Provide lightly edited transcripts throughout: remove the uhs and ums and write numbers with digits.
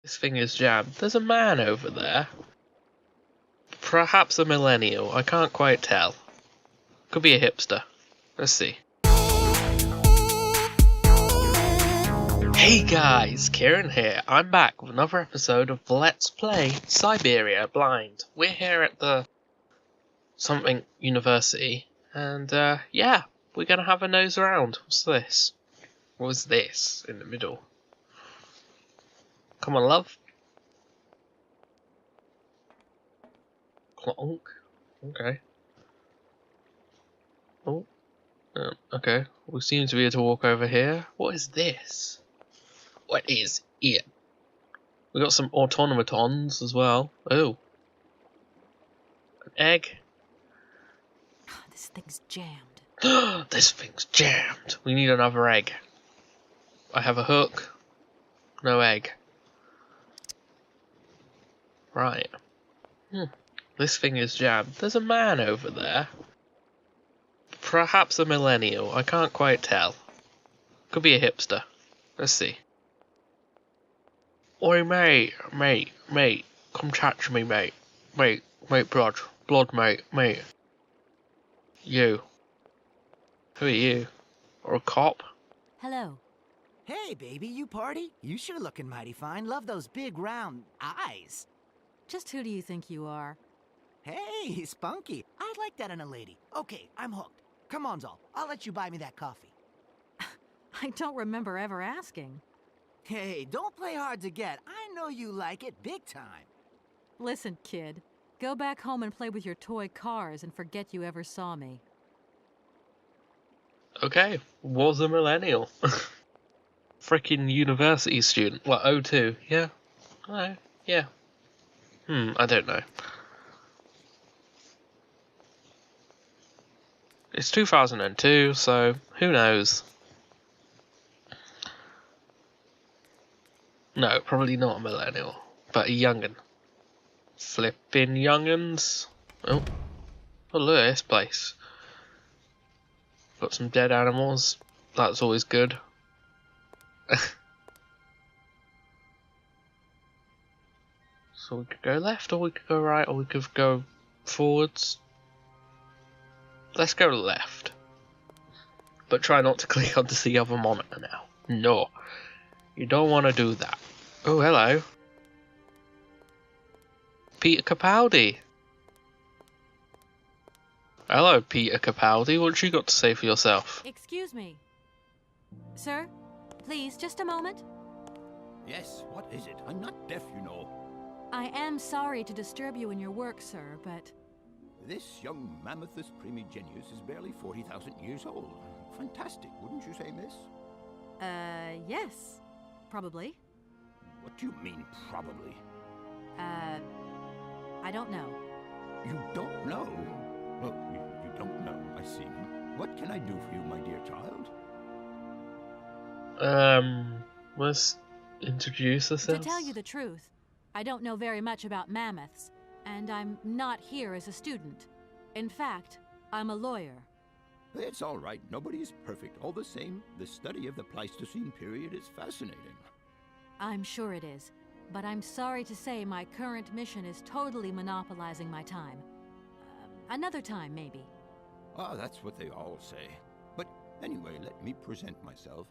This thing is jammed. There's a man over there. Perhaps a millennial. I can't quite tell. Could be a hipster. Let's see. Hey guys, Kieran here. I'm back with another episode of Let's Play Syberia Blind. We're here at the something university, and yeah, we're gonna have a nose around. What's this? What was this in the middle? Come on, love. Clonk. Okay. Oh. Okay. We seem to be able to walk over here. What is this? What is it? We got some automatons as well. Oh. An egg. This thing's jammed. This thing's jammed. We need another egg. I have a hook. No egg. Right. This thing is jammed. There's a man over there. Perhaps a millennial. I can't quite tell. Could be a hipster. Let's see. Oi, mate. Come chat to me, mate. Mate, blood, mate. You. Who are you? Or a cop? Hello. Hey, baby, you party? You sure looking mighty fine. Love those big, round eyes. Just who do you think you are? Hey, spunky. I'd like that in a lady. Okay, I'm hooked. Come on, Zol. I'll let you buy me that coffee. I don't remember ever asking. Hey, don't play hard to get. I know you like it big time. Listen, kid. Go back home and play with your toy cars and forget you ever saw me. Okay, was a millennial. Freaking university student. What, 02? Yeah? Alright, yeah. I don't know. It's 2002, so who knows? No, probably not a millennial, but a young'un. Flippin' young'uns. Oh, look at this place. Got some dead animals. That's always good. So we could go left, or we could go right, or we could go forwards. Let's go left. But try not to click onto the other monitor now. No. You don't want to do that. Oh, hello. Peter Capaldi. Hello, Peter Capaldi. What you got to say for yourself? Excuse me. Sir, please, just a moment. Yes, what is it? I'm not deaf, you know. I am sorry to disturb you in your work, sir, but... This young Mammothus primigenius is barely 40,000 years old. Fantastic, wouldn't you say, miss? Yes. Probably. What do you mean, probably? I don't know. You don't know? Well, you don't know, I see. What can I do for you, my dear child? Let's introduce ourselves. To tell you the truth, I don't know very much about mammoths, and I'm not here as a student. In fact, I'm a lawyer. It's all right. Nobody is perfect. All the same, the study of the Pleistocene period is fascinating. I'm sure it is, but I'm sorry to say my current mission is totally monopolizing my time. Another time, maybe. Ah, that's what they all say. But anyway, let me present myself.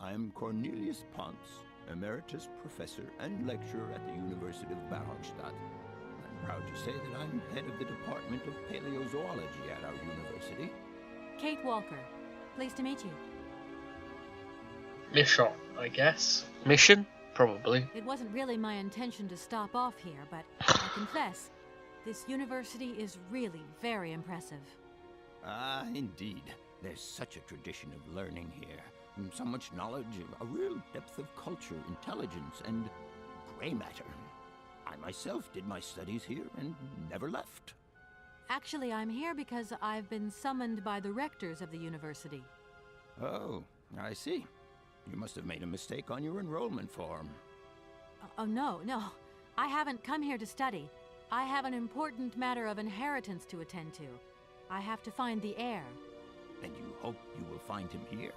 I'm Cornelius Ponce, Emeritus Professor and Lecturer at the University of Barrockstadt. I'm proud to say that I'm head of the Department of Paleozoology at our university. Kate Walker. Pleased to meet you. Mission, I guess. Mission? Probably. It wasn't really my intention to stop off here, but I confess, this university is really very impressive. Ah, indeed. There's such a tradition of learning here. So much knowledge, a real depth of culture, intelligence, and gray matter. I myself did my studies here and never left. Actually, I'm here because I've been summoned by the rectors of the university. Oh, I see. You must have made a mistake on your enrollment form. Oh, no. I haven't come here to study. I have an important matter of inheritance to attend to. I have to find the heir. And you hope you will find him here?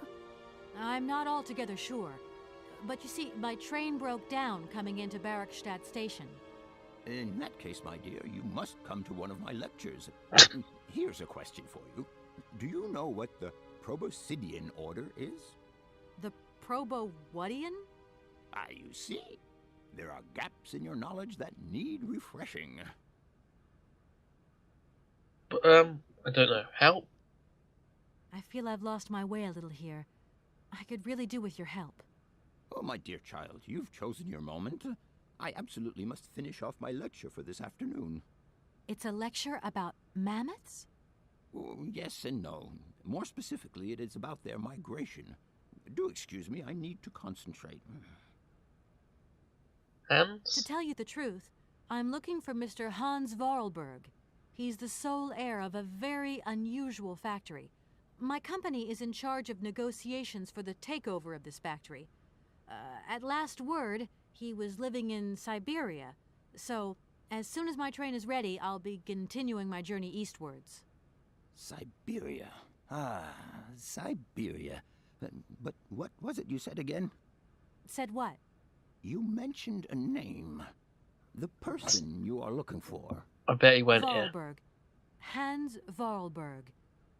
I'm not altogether sure. But you see, my train broke down coming into Barrockstadt station. In that case, my dear, you must come to one of my lectures. Here's a question for you. Do you know what the Proboscidean order is? The Probo-whatian? Ah, you see? There are gaps in your knowledge that need refreshing. But, I don't know. Help? I feel I've lost my way a little here. I could really do with your help. Oh, my dear child, you've chosen your moment. I absolutely must finish off my lecture for this afternoon. It's a lecture about mammoths? Oh, yes and no. More specifically, it is about their migration. Do excuse me, I need to concentrate. Hans? To tell you the truth, I'm looking for Mr. Hans Vorarlberg. He's the sole heir of a very unusual factory. My company is in charge of negotiations for the takeover of this factory. At last word, he was living in Syberia. So, as soon as my train is ready, I'll be continuing my journey eastwards. Syberia. Ah, Syberia. But what was it you said again? Said what? You mentioned a name. The person you are looking for. I bet he went here. Vorarlberg. Hans Vorarlberg.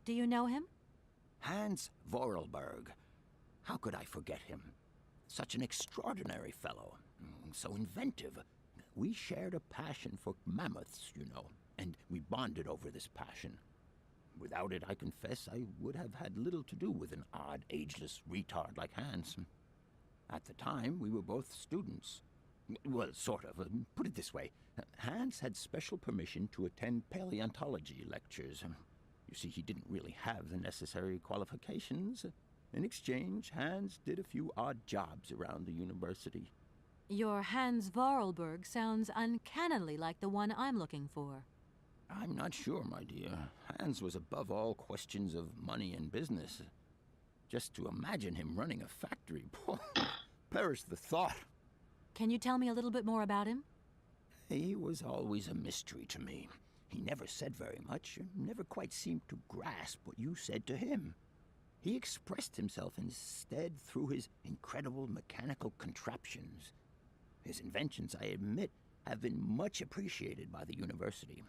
Do you know him? Hans Vorarlberg. How could I forget him? Such an extraordinary fellow. So inventive. We shared a passion for mammoths, you know, and we bonded over this passion. Without it, I confess, I would have had little to do with an odd, ageless retard like Hans. At the time, we were both students. Well, sort of. Put it this way. Hans had special permission to attend paleontology lectures. You see, he didn't really have the necessary qualifications. In exchange, Hans did a few odd jobs around the university. Your Hans Vorarlberg sounds uncannily like the one I'm looking for. I'm not sure, my dear. Hans was above all questions of money and business. Just to imagine him running a factory, perish the thought. Can you tell me a little bit more about him? He was always a mystery to me. He never said very much, never quite seemed to grasp what you said to him. He expressed himself instead through his incredible mechanical contraptions. His inventions, I admit, have been much appreciated by the university.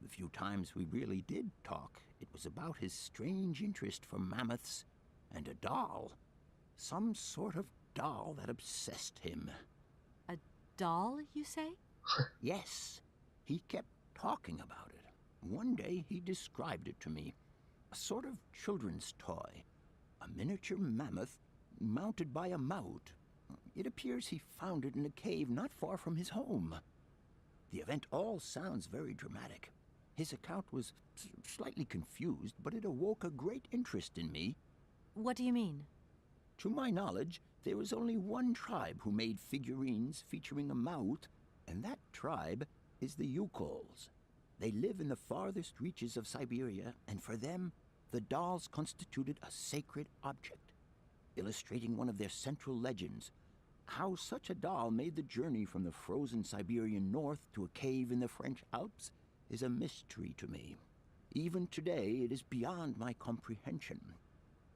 The few times we really did talk, it was about his strange interest for mammoths and a doll. Some sort of doll that obsessed him. A doll, you say? Yes, he kept talking about it. One day he described it to me. A sort of children's toy. A miniature mammoth mounted by a mount. It appears he found it in a cave not far from his home. The event all sounds very dramatic. His account was slightly confused, but it awoke a great interest in me. What do you mean? To my knowledge, there was only one tribe who made figurines featuring a mount, and that tribe is the Yukols. They live in the farthest reaches of Syberia, and for them, the dolls constituted a sacred object, illustrating one of their central legends. How such a doll made the journey from the frozen Siberian north to a cave in the French Alps is a mystery to me. Even today, it is beyond my comprehension.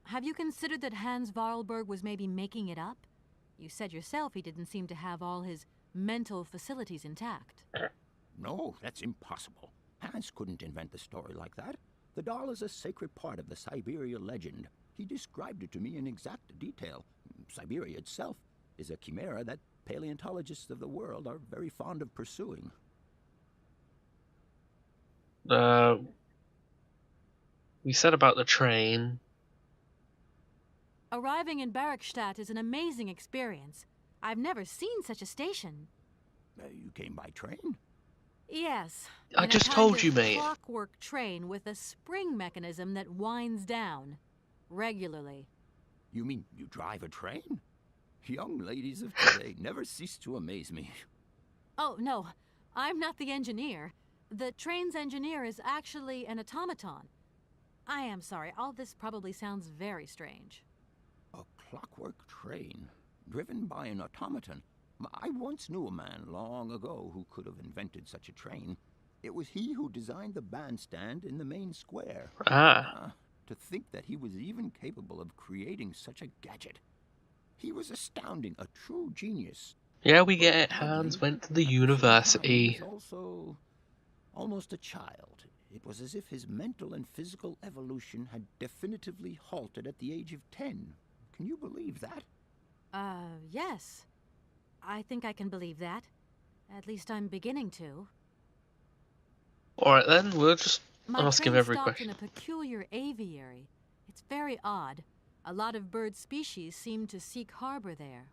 Have you considered that Hans Vorarlberg was maybe making it up? You said yourself he didn't seem to have all his mental facilities intact. No, that's impossible. Hans couldn't invent a story like that. The doll is a sacred part of the Syberia legend. He described it to me in exact detail. Syberia itself is a chimera that paleontologists of the world are very fond of pursuing. We said about the train. Arriving in Barrockstadt is an amazing experience. I've never seen such a station. You came by train? Yes. I in just a kind told of you, mate. Clockwork train with a spring mechanism that winds down regularly. You mean you drive a train? Young ladies of today never cease to amaze me. Oh, no. I'm not the engineer. The train's engineer is actually an automaton. I am sorry. All this probably sounds very strange. A clockwork train, driven by an automaton. I once knew a man long ago who could have invented such a train. It was he who designed the bandstand in the main square. Ah. To think that he was even capable of creating such a gadget. He was astounding, a true genius. Yeah, we get it. But Hans oddly, went to the at the same time, university. he was also almost a child. It was as if his mental and physical evolution had definitively halted at the age of 10. Can you believe that? Yes. I think I can believe that. At least I'm beginning to. Alright then, we'll just My ask him train every stopped question. in a peculiar aviary. It's very odd. A lot of bird species seem to seek harbor there.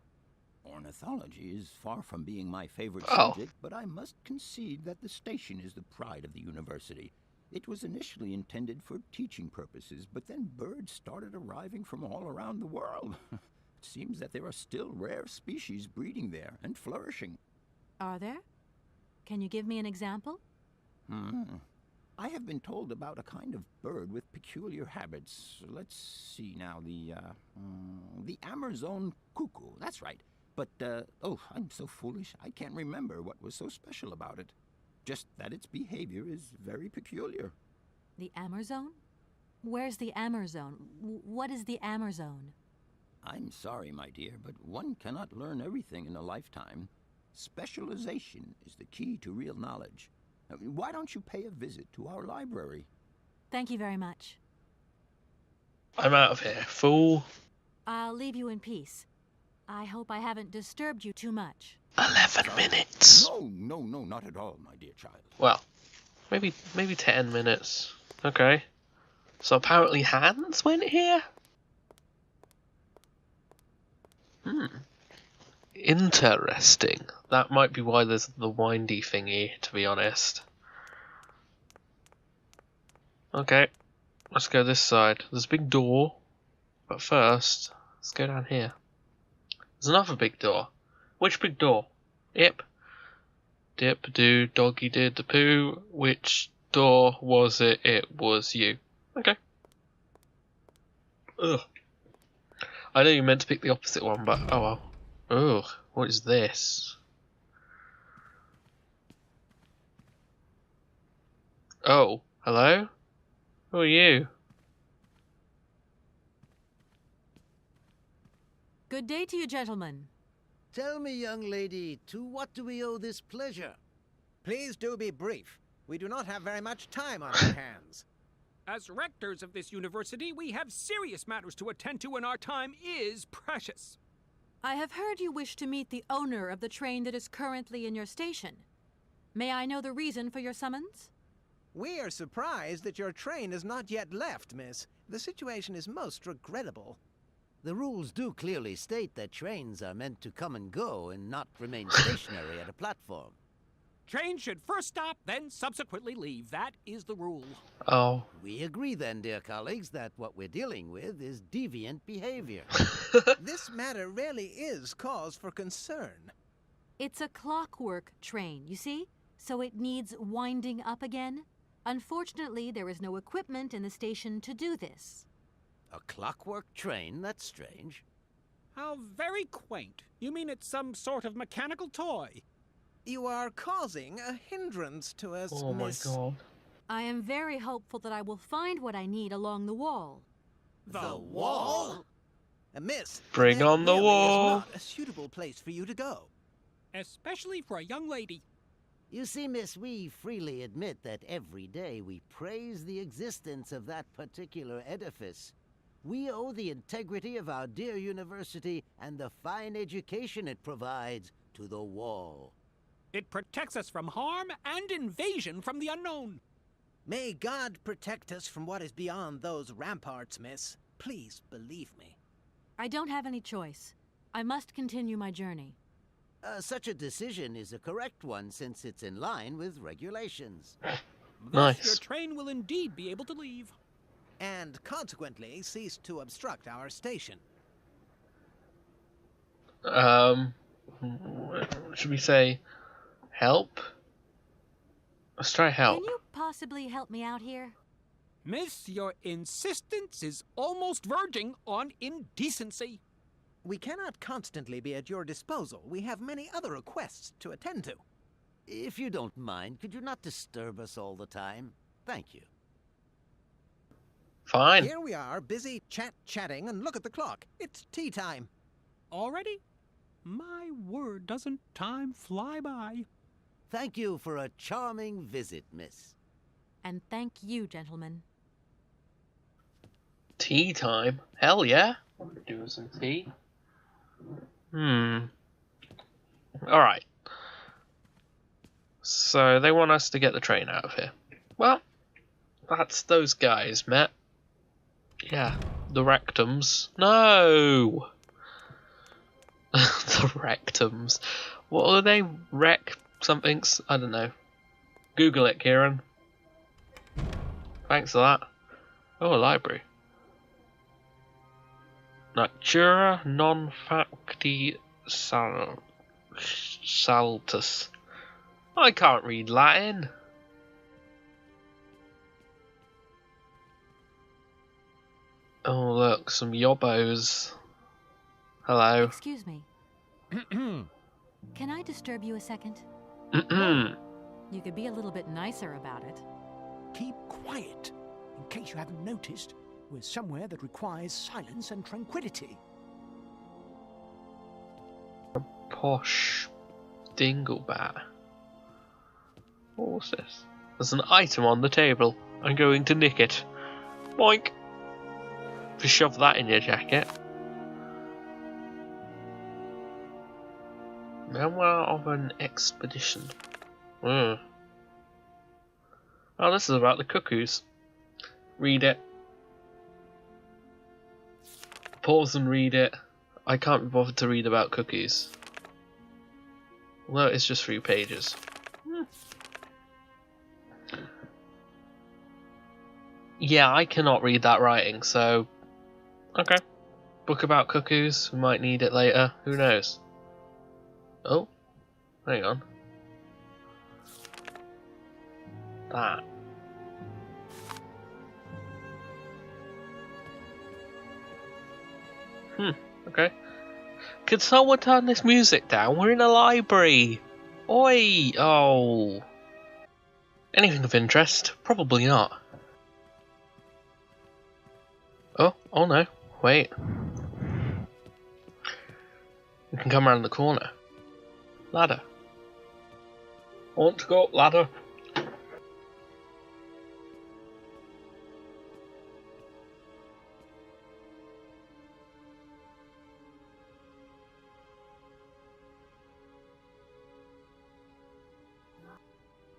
Ornithology is far from being my favorite Oh. subject, but I must concede that the station is the pride of the university. It was initially intended for teaching purposes, but then birds started arriving from all around the world. It seems that there are still rare species breeding there and flourishing. Are there? Can you give me an example? I have been told about a kind of bird with peculiar habits. Let's see now, the Amazon cuckoo, that's right. But, oh, I'm so foolish, I can't remember what was so special about it. Just that its behavior is very peculiar. The Amazon? Where's the Amazon? What is the Amazon? I'm sorry, my dear, but one cannot learn everything in a lifetime. Specialization is the key to real knowledge. Why don't you pay a visit to our library? Thank you very much. I'm out of here, fool. I'll leave you in peace. I hope I haven't disturbed you too much. 11 minutes. No, not at all, my dear child. Well, maybe 10 minutes. Okay. So apparently Hans went here? Interesting. That might be why there's the windy thingy, to be honest. Okay. Let's go this side. There's a big door. But first, let's go down here. There's another big door. Which big door? Yep. Dip, do, doggy did the poo. Which door was it? It was you. Okay. Ugh. I know you meant to pick the opposite one, but oh well. Ugh, what is this? Oh, hello? Who are you? Good day to you, gentlemen. Tell me, young lady, to what do we owe this pleasure? Please do be brief. We do not have very much time on our hands. As rectors of this university, we have serious matters to attend to, and our time is precious. I have heard you wish to meet the owner of the train that is currently in your station. May I know the reason for your summons? We are surprised that your train has not yet left, miss. The situation is most regrettable. The rules do clearly state that trains are meant to come and go and not remain stationary at a platform. Trains should first stop, then subsequently leave. That is the rule. Oh. We agree then, dear colleagues, that what we're dealing with is deviant behavior. This matter really is cause for concern. It's a clockwork train, you see? So it needs winding up again. Unfortunately, there is no equipment in the station to do this. A clockwork train? That's strange. How very quaint. You mean it's some sort of mechanical toy? You are causing a hindrance to us, Oh my miss. god. I am very hopeful that I will find what I need along the wall. The wall? Miss, Bring that on the really wall. is not a suitable place for you to go. Especially for a young lady. You see, miss, we freely admit that every day we praise the existence of that particular edifice. We owe the integrity of our dear university and the fine education it provides to the wall. It protects us from harm and invasion from the unknown. May God protect us from what is beyond those ramparts, miss. Please believe me. I don't have any choice. I must continue my journey. Such a decision is a correct one since it's in line with regulations. Thus, Nice. your train will indeed be able to leave. And consequently cease to obstruct our station. Should we say help? Let's try help. Can you possibly help me out here? Miss, your insistence is almost verging on indecency. We cannot constantly be at your disposal. We have many other requests to attend to. If you don't mind, could you not disturb us all the time? Thank you. Fine. Here we are, busy chatting, and look at the clock. It's tea time. Already? My word, doesn't time fly by? Thank you for a charming visit, miss. And thank you, gentlemen. Tea time? Hell yeah. I could do with some tea. Alright. So they want us to get the train out of here. Well, that's those guys, Matt. Yeah, the rectums. No! The rectums. What are they? Rec somethings? I don't know. Google it, Kieran. Thanks for that. Oh, a library. Natura non facti saltus. I can't read Latin. Oh look, some yobbos. Hello. Excuse me. Can I disturb you a second? You could be a little bit nicer about it. Keep quiet. In case you haven't noticed, we're somewhere that requires silence and tranquility. Posh. Dinglebat. What's this? There's an item on the table. I'm going to nick it. Boink! Just shove that in your jacket. Memoir of an expedition. Oh, this is about the cuckoos. Read it. Pause and read it. I can't be bothered to read about cookies. Although it's just 3 pages. Yeah, I cannot read that writing, so... Okay. Book about cuckoos. We might need it later. Who knows? Oh. Hang on. That. Okay. Could someone turn this music down? We're in a library. Oi! Oh. Anything of interest? Probably not. Oh no. Wait. We can come around the corner. Ladder. I want to go up ladder.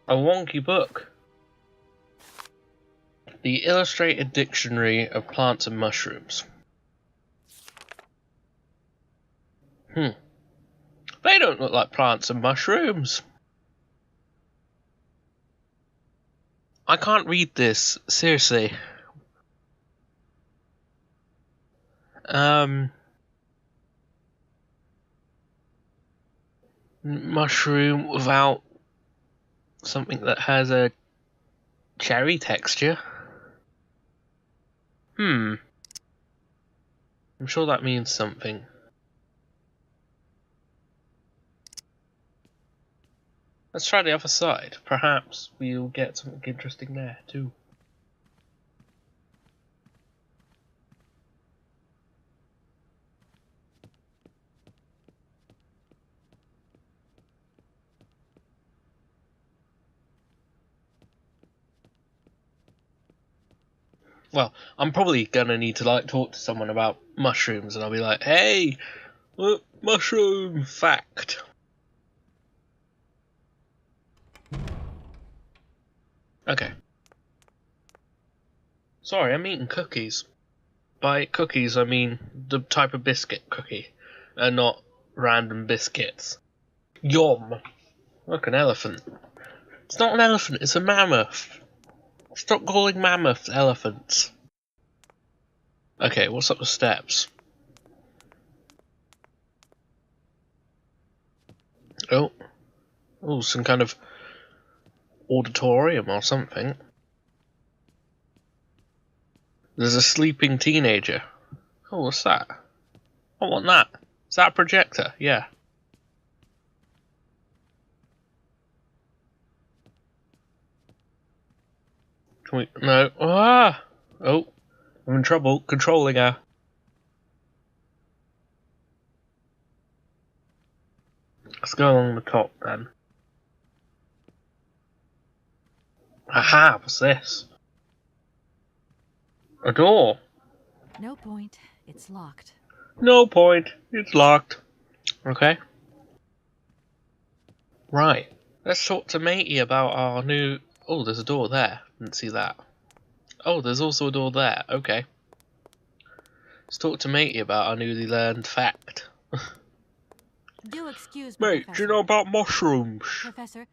A wonky book. The Illustrated Dictionary of Plants and Mushrooms. They don't look like plants and mushrooms. I can't read this, seriously. Mushroom without something that has a cherry texture. I'm sure that means something. Let's try the other side. Perhaps we'll get something interesting there too. Well, I'm probably gonna need to talk to someone about mushrooms, and I'll be like, "Hey, mushroom fact." Okay. Sorry, I'm eating cookies. By cookies, I mean the type of biscuit cookie, and not random biscuits. Yum. Look, an elephant. It's not an elephant, it's a mammoth. Stop calling mammoths elephants. Okay, what's up the steps? Oh, some kind of auditorium or something. There's a sleeping teenager. Oh, what's that? I want that. Is that a projector? Yeah. Can we... No. Ah! Oh, I'm in trouble controlling her. Let's go along the top then. Aha, what's this? A door. No point. It's locked. No point. It's locked. Okay. Right. Let's talk to Matey about our new... Oh, there's a door there. Didn't see that. Oh, there's also a door there. Okay. Let's talk to Matey about our newly learned fact. Do excuse me, Mate, Professor. do you know about mushrooms? Professor,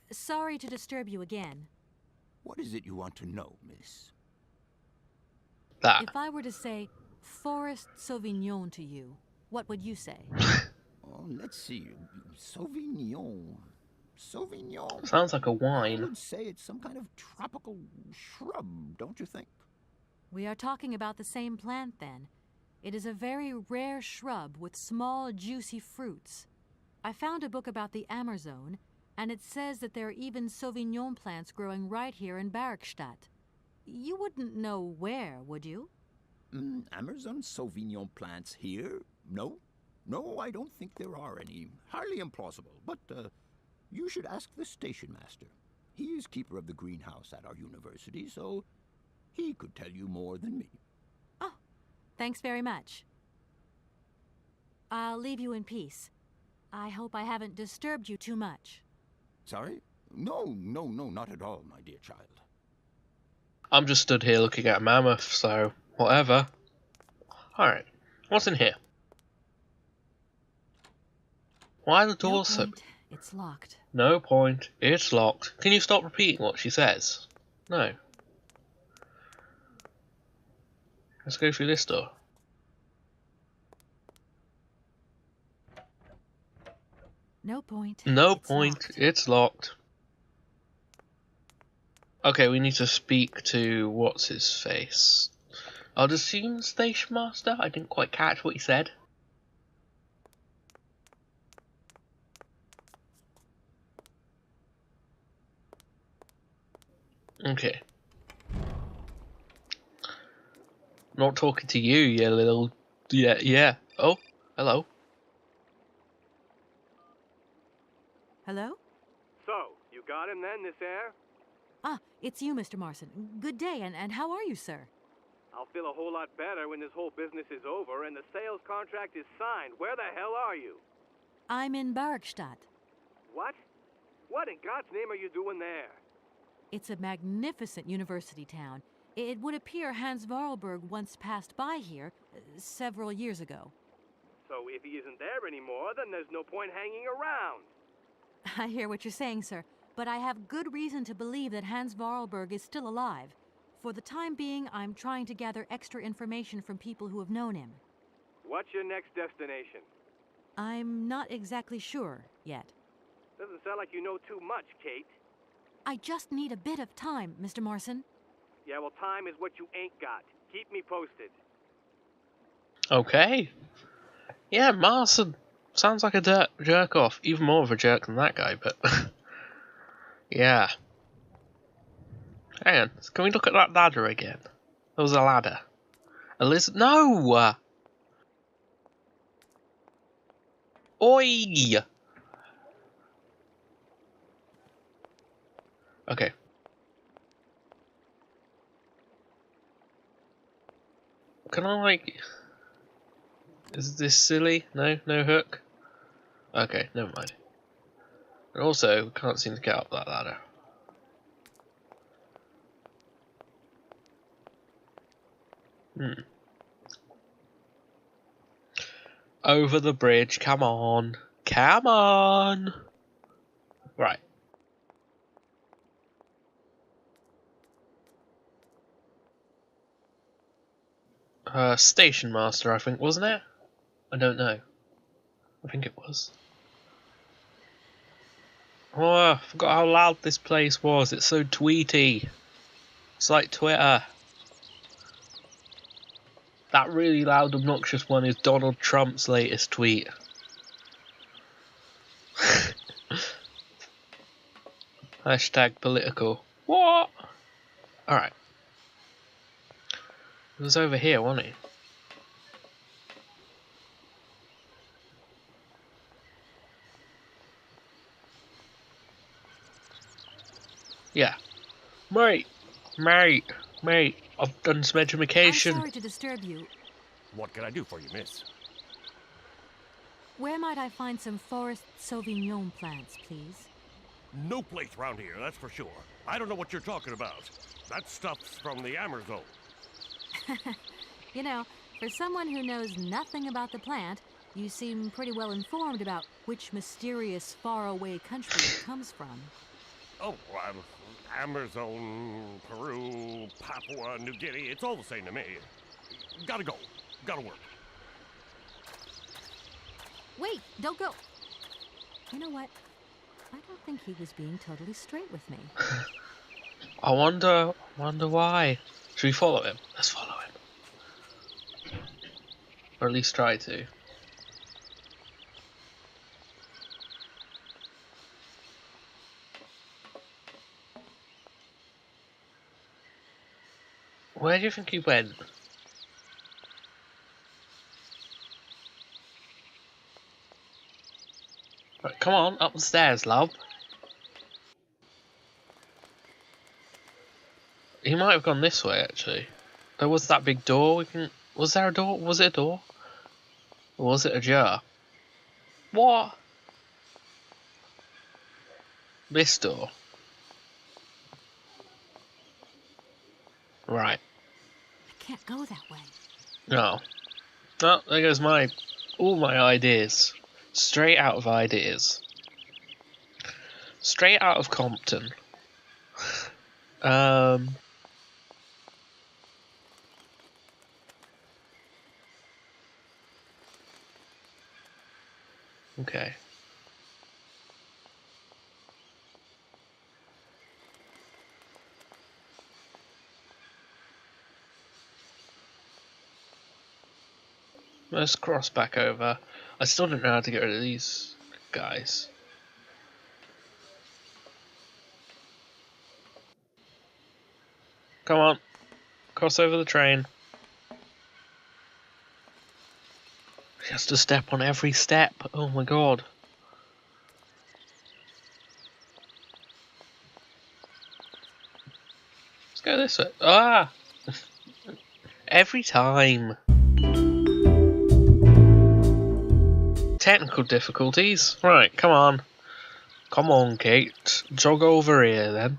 sorry to disturb you again. What is it you want to know, miss? That. If I were to say Forest Sauvignon to you, what would you say? Oh, let's see. Sauvignon. Sauvignon. Sounds like a I wine. would say it's some kind of tropical shrub, don't you think? We are talking about the same plant, then. It is a very rare shrub with small, juicy fruits. I found a book about the Amazon, and it says that there are even Sauvignon plants growing right here in Barrockstadt. You wouldn't know where, would you? Amazon Sauvignon plants here? No. No, I don't think there are any. Highly implausible, but you should ask the station master. He is keeper of the greenhouse at our university, so he could tell you more than me. Oh, thanks very much. I'll leave you in peace. I hope I haven't disturbed you too much. Sorry? No, not at all, my dear child. I'm just stood here looking at a mammoth, so whatever. Alright, what's in here? Why are the No doors so... point. It's locked. No point. It's locked. Can you stop repeating what she says? No. Let's go through this door. No point. No It's point. locked. It's locked. Okay, we need to speak to what's his face. I'd assume Station Master. I didn't quite catch what he said. Okay. Not talking to you, you little... Yeah. Oh, hello. Hello? So, you got him then, this air? Ah, it's you, Mr. Marson. Good day, and how are you, sir? I'll feel a whole lot better when this whole business is over and the sales contract is signed. Where the hell are you? I'm in Barrockstadt. What? What in God's name are you doing there? It's a magnificent university town. It would appear Hans Vorarlberg once passed by here several years ago. So if he isn't there anymore, then there's no point hanging around. I hear what you're saying, sir, but I have good reason to believe that Hans Vorarlberg is still alive. For the time being, I'm trying to gather extra information from people who have known him. What's your next destination? I'm not exactly sure yet. Doesn't sound like you know too much, Kate. I just need a bit of time, Mr. Marson. Yeah, well, time is what you ain't got. Keep me posted. Okay. Yeah, Marson. Sounds like a jerk off. Even more of a jerk than that guy, but... yeah. Hang on. Can we look at that ladder again? There was a ladder. No! Oi! Okay. Can I, like... Is this silly? No? No hook? Okay, never mind. And also, we can't seem to get up that ladder. Over the bridge, come on. Come on! Right. Station Master, I think, wasn't it? I don't know. I think it was. Oh, I forgot how loud this place was. It's so tweety. It's like Twitter. That really loud, obnoxious one is Donald Trump's latest tweet. Hashtag political. What? Alright. It was over here, wasn't it? Yeah. Mate, I've done some I'm education. sorry to disturb you. What can I do for you, miss? Where might I find some forest Sauvignon plants, please? No place around here, that's for sure. I don't know what you're talking about. That stuff's from the Amazon. You know, for someone who knows nothing about the plant, you seem pretty well informed about which mysterious faraway country it comes from. Oh, Amazon, Peru, Papua New Guinea, it's all the same to me. Gotta go. Gotta work. Wait, don't go. You know what? I don't think he was being totally straight with me. I wonder why. Should we follow him? Let's follow him. Or at least try to. Where do you think he went? Right, come on, up the stairs, love. He might have gone this way, actually. There was that big door. Was there a door? Was it a door? Or was it a jar? What? This door. Right. I can't go that way. No. Oh, there goes all my ideas. Straight out of ideas. Straight out of Compton. Okay. Let's cross back over. I still don't know how to get rid of these guys. Come on. Cross over the train. He has to step on every step. Oh my god. Let's go this way. Ah! Every time. Technical difficulties. Right, come on. Come on, Kate. Jog over here then.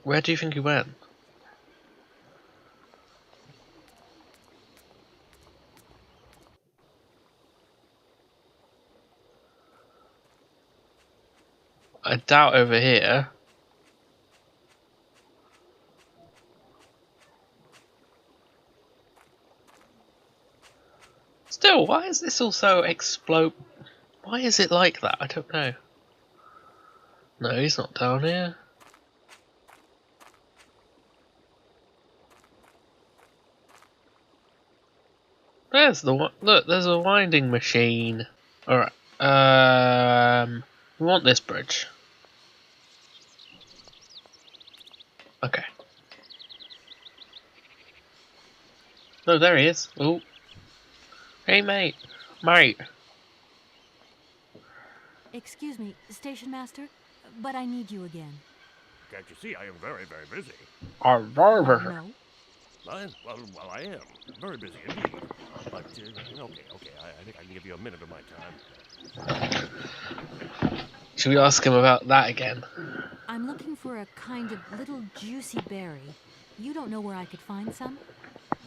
Where do you think he went? I doubt over here. Still, why is this also explode? Why is it like that? I don't know. No, he's not down here. There's the one. Look, there's a winding machine. Alright. We want this bridge. Okay. No, there he is. Oh. Hey, mate. Mate. Excuse me, station master, but I need you again. Can't you see I am very, very busy? No. Well, I am. Very busy indeed. But, okay, I think I can give you a minute of my time. Should we ask him about that again? I'm looking for a kind of little juicy berry. You don't know where I could find some?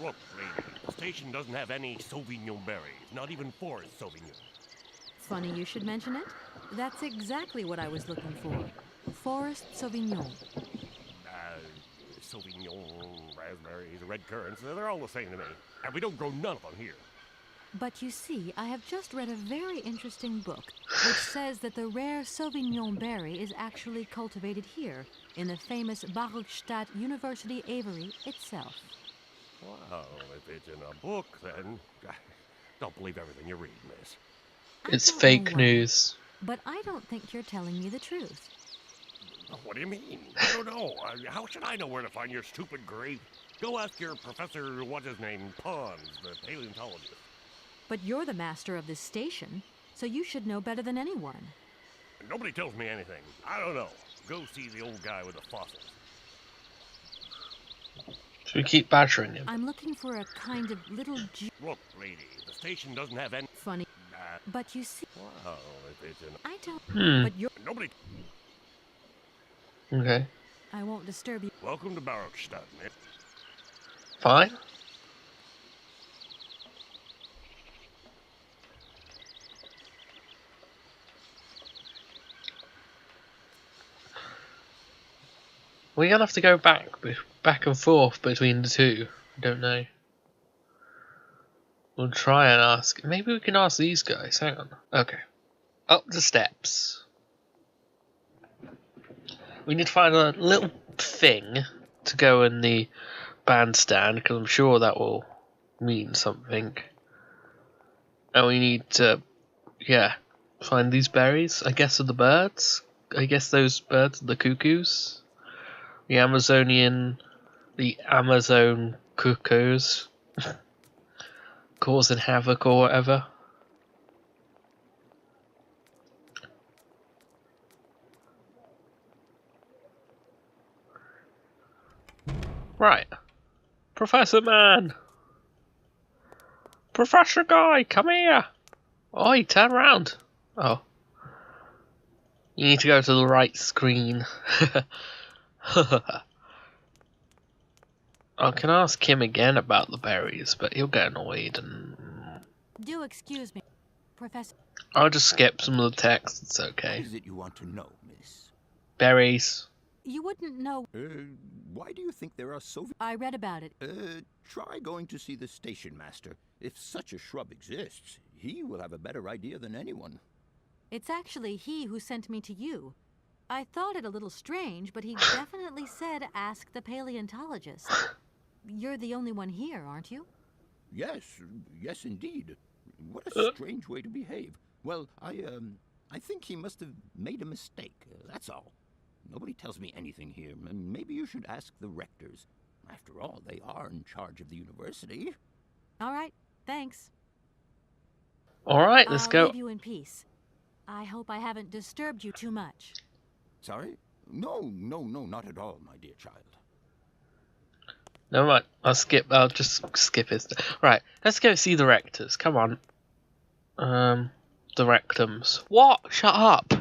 Look, lady, the station doesn't have any Sauvignon berries, not even forest Sauvignon. Funny you should mention it. That's exactly what I was looking for. Forest Sauvignon. Sauvignon, raspberries, red currants, they're all the same to me. And we don't grow none of them here. But you see, I have just read a very interesting book which says that the rare Sauvignon berry is actually cultivated here, in the famous Barrockstadt University aviary itself. Well, if it's in a book, then don't believe everything you read, miss. It's fake news. But I don't think you're telling me the truth. What do you mean? I don't know. How should I know where to find your stupid grape? Go ask your professor, what's his name, Pons, the paleontologist. But you're the master of this station, so you should know better than anyone. Nobody tells me anything. I don't know. Go see the old guy with the fossils. Should we keep badgering him? I'm looking for a kind of little Look, lady, the station doesn't have any... funny. But you see... Well, if it's an... I don't... But you're... Nobody... Okay. I won't disturb you. Welcome to Barrockstadt, man. Fine. We're gonna have to go back and forth between the two. I don't know. We'll try and ask. Maybe we can ask these guys. Hang on. Okay. Up the steps. We need to find a little thing to go in the bandstand, because I'm sure that will mean something. And we need to, find these berries. I guess are the birds. I guess those birds are the cuckoos. The Amazon cuckoos. Causing havoc or whatever. Right. Professor Man! Professor Guy, come here! Oi, turn around! Oh. You need to go to the right screen. I can ask him again about the berries, but he'll get annoyed and... Do excuse me, Professor. I'll just skip some of the text, it's okay. What is it you want to know, miss? Berries. You wouldn't know... Why do you think there are so... I read about it. Try going to see the station master. If such a shrub exists, he will have a better idea than anyone. It's actually he who sent me to you. I thought it a little strange, but he definitely said ask the paleontologist. You're the only one here, aren't you? Yes, yes indeed. What a strange way to behave. Well, I think he must have made a mistake, that's all. Nobody tells me anything here. Maybe you should ask the rectors. After all, they are in charge of the university. All right, thanks. All right, let's go. I'll leave you in peace. I hope I haven't disturbed you too much. Sorry? No, not at all, my dear child. Never mind. I'll just skip it. Right, let's go see the rectors. Come on. The rectums. What? Shut up.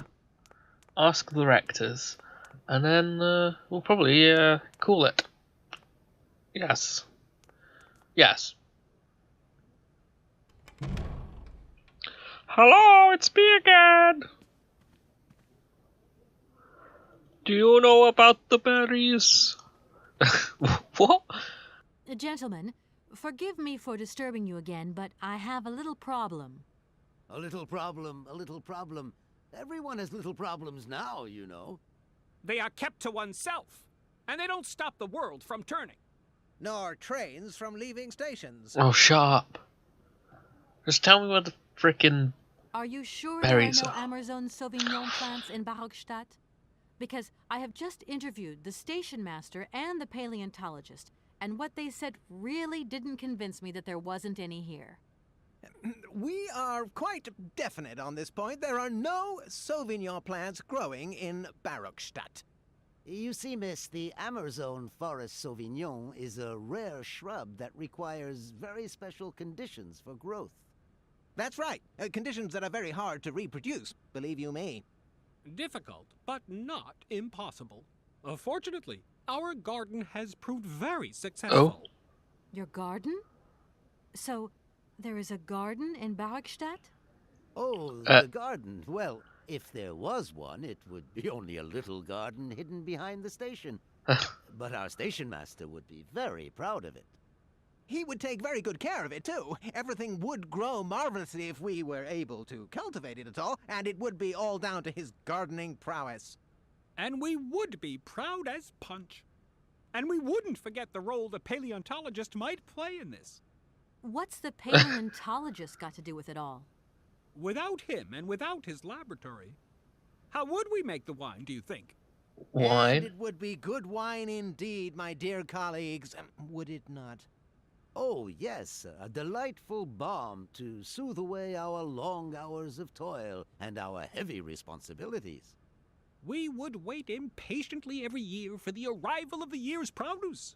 Ask the rectors. And then we'll probably call it. Yes. Yes. Hello, it's me again. Do you know about the berries? What? Gentlemen, forgive me for disturbing you again, but I have a little problem. A little problem, a little problem. Everyone has little problems now, you know. They are kept to oneself, and they don't stop the world from turning. Nor trains from leaving stations. Oh, shut up. Just tell me what the frickin' Are you sure berries there are no are. Amazon Sauvignon plants in Barrockstadt? Because I have just interviewed the station master and the paleontologist, and what they said really didn't convince me that there wasn't any here. We are quite definite on this point. There are no Sauvignon plants growing in Barrockstadt. You see, miss, the Amazon Forest Sauvignon is a rare shrub that requires very special conditions for growth. That's right. Conditions that are very hard to reproduce, believe you me. Difficult, but not impossible. Fortunately, our garden has proved very successful. Oh. Your garden? So, there is a garden in Barrockstadt? Oh, the garden. Well, if there was one, it would be only a little garden hidden behind the station. But our station master would be very proud of it. He would take very good care of it, too. Everything would grow marvelously if we were able to cultivate it at all, and it would be all down to his gardening prowess. And we would be proud as punch. And we wouldn't forget the role the paleontologist might play in this. What's the paleontologist got to do with it all? Without him and without his laboratory, how would we make the wine, do you think? Wine? And it would be good wine indeed, my dear colleagues, would it not? Oh, yes, a delightful balm to soothe away our long hours of toil and our heavy responsibilities. We would wait impatiently every year for the arrival of the year's produce.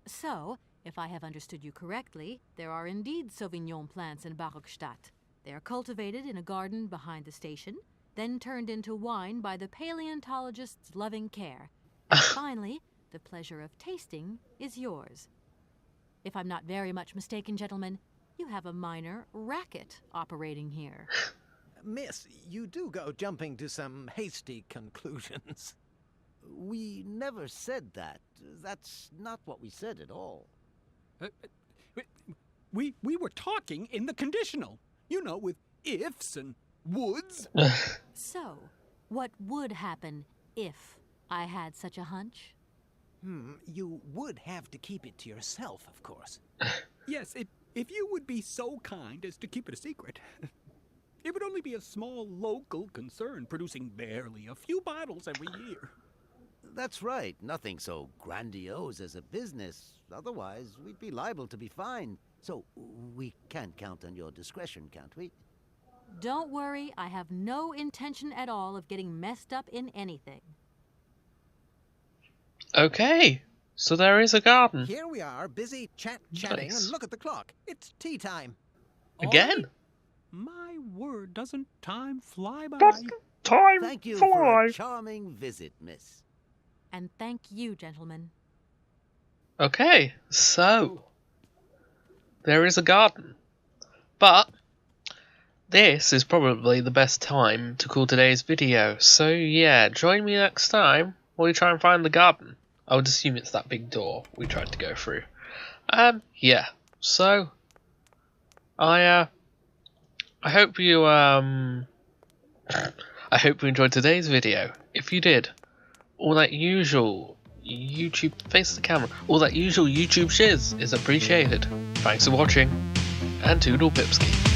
So, if I have understood you correctly, there are indeed Sauvignon plants in Barrockstadt. They are cultivated in a garden behind the station, then turned into wine by the paleontologist's loving care. And finally, the pleasure of tasting is yours. If I'm not very much mistaken, gentlemen, you have a minor racket operating here. Miss, you do go jumping to some hasty conclusions. We never said that. That's not what we said at all. We were talking in the conditional. You know, with ifs and woulds. So, what would happen if I had such a hunch? You would have to keep it to yourself, of course. Yes, if you would be so kind as to keep it a secret. It would only be a small local concern, producing barely a few bottles every year. That's right. Nothing so grandiose as a business. Otherwise, we'd be liable to be fined. So, we can't count on your discretion, can't we? Don't worry, I have no intention at all of getting messed up in anything. Okay, so there is a garden. Here we are, busy chatting, Nice. and look at the clock. It's tea time. Again? My word, doesn't time fly by? Time Thank you for a charming visit, miss. And thank you, gentlemen. Okay, so there is a garden, but this is probably the best time to call today's video. So yeah, join me next time while we try and find the garden. I would assume it's that big door we tried to go through. Yeah. So I hope you I hope you enjoyed today's video. If you did, all that usual YouTube, face the camera, all that usual YouTube shiz is appreciated. Thanks for watching, and toodle pipski.